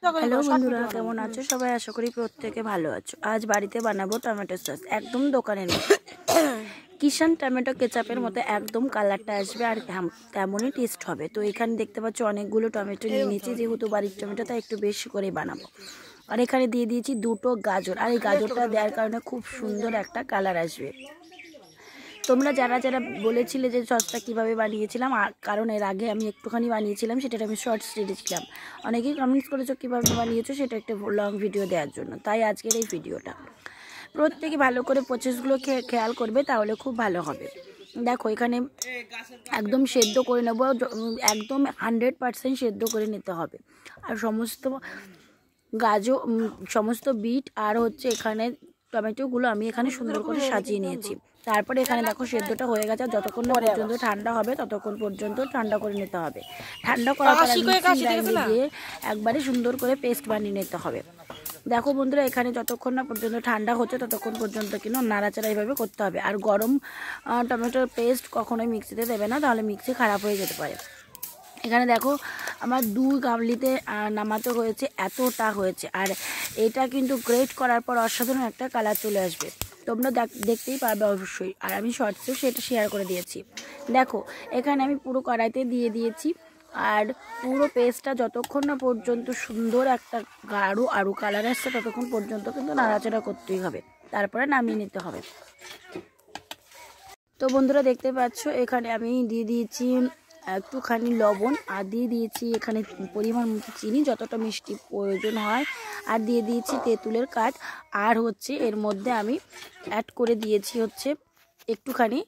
Hello বন্ধুরা, কেমন আছো সবাই? আশা করি প্রত্যেকে ভালো আছো। আজ বাড়িতে বানাবো টমেটো সস, একদম দোকানের মতো। কিষান টমেটো কেচাপের মতো একদম কালারটা আসবে আর তেমনই টেস্ট হবে। তো এখানে দেখতে পাচ্ছ অনেকগুলো টমেটো নিয়ে নিয়েছি, যেহেতু বাড়ির টমেটো তাই একটু বেশি করে বানাবো। আর এখানে দিয়ে দিয়েছি দুটো গাজর, আর এই গাজরটা দেওয়ার কারণে খুব সুন্দর একটা কালার আসবে। তোমরা যারা যারা বলেছিলে যে সসটা কীভাবে বানিয়েছিলাম, কারণ এর আগে আমি একটুখানি বানিয়েছিলাম, সেটা আমি শর্টস দিয়েছিলাম। অনেকেই কমেন্টস করেছো কীভাবে বানিয়েছো, সেটা একটা লং ভিডিও দেওয়ার জন্য, তাই আজকের এই ভিডিওটা। প্রত্যেকে ভালো করে প্রসেসগুলো খেয়াল করবে, তাহলে খুব ভালো হবে। দেখো এখানে একদম সেদ্ধ করে নেব, একদম 100% সেদ্ধ করে নিতে হবে। আর সমস্ত গাজর, সমস্ত বিট আর হচ্ছে এখানে টমেটোগুলো আমি এখানে সুন্দর করে সাজিয়ে নিয়েছি। তারপরে এখানে দেখো সেদ্ধটা হয়ে গেছে। যতক্ষণ না পর্যন্ত ঠান্ডা হবে ততক্ষণ পর্যন্ত ঠান্ডা করে নিতে হবে। ঠান্ডা করার পর দিয়ে একবারে সুন্দর করে পেস্ট বানিয়ে নিতে হবে। দেখো বন্ধুরা, এখানে যতক্ষণ না পর্যন্ত ঠান্ডা হচ্ছে ততক্ষণ পর্যন্ত কিন্তু নাড়াচাড়া এইভাবে করতে হবে। আর গরম টমেটোর পেস্ট কখনোই মিক্সিতে দেবে না, তাহলে মিক্সি খারাপ হয়ে যেতে পারে। এখানে দেখো আমার 2 গামলিতে নামাতে হয়েছে, এতটা হয়েছে। আর এটা কিন্তু গ্রেট করার পর অসাধারণ একটা কালার চলে আসবে, তোমরা দেখতেই পারবে অবশ্যই। আর আমি শর্টসেও সেটা শেয়ার করে দিয়েছি। দেখো এখানে আমি পুরো কড়াইতে দিয়ে দিয়েছি, আর পুরো পেস্টটা যতক্ষণ না পর্যন্ত সুন্দর একটা গাঢ় কালার আসছে ততক্ষণ পর্যন্ত কিন্তু নাড়াচাড়া করতেই হবে, তারপরে নামিয়ে নিতে হবে। তো বন্ধুরা দেখতে পাচ্ছ এখানে আমি দিয়ে দিয়েছি একটুখানি লবণ, আর দিয়ে দিয়েছি এখানে পরিমাণ মতো চিনি, যতটা মিষ্টি প্রয়োজন হয়। আর দিয়ে দিয়েছি তেঁতুলের কাঠ। আর হচ্ছে এর মধ্যে আমি অ্যাড করে দিয়েছি হচ্ছে একটুখানি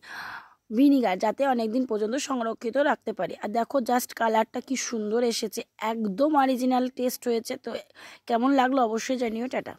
ভিনিগার, যাতে অনেক দিন পর্যন্ত সংরক্ষিত রাখতে পারি। আর দেখো জাস্ট কালারটা কি সুন্দর এসেছে, একদম অরিজিনাল টেস্ট হয়েছে। তো কেমন লাগলো অবশ্যই জানিও। টাটা।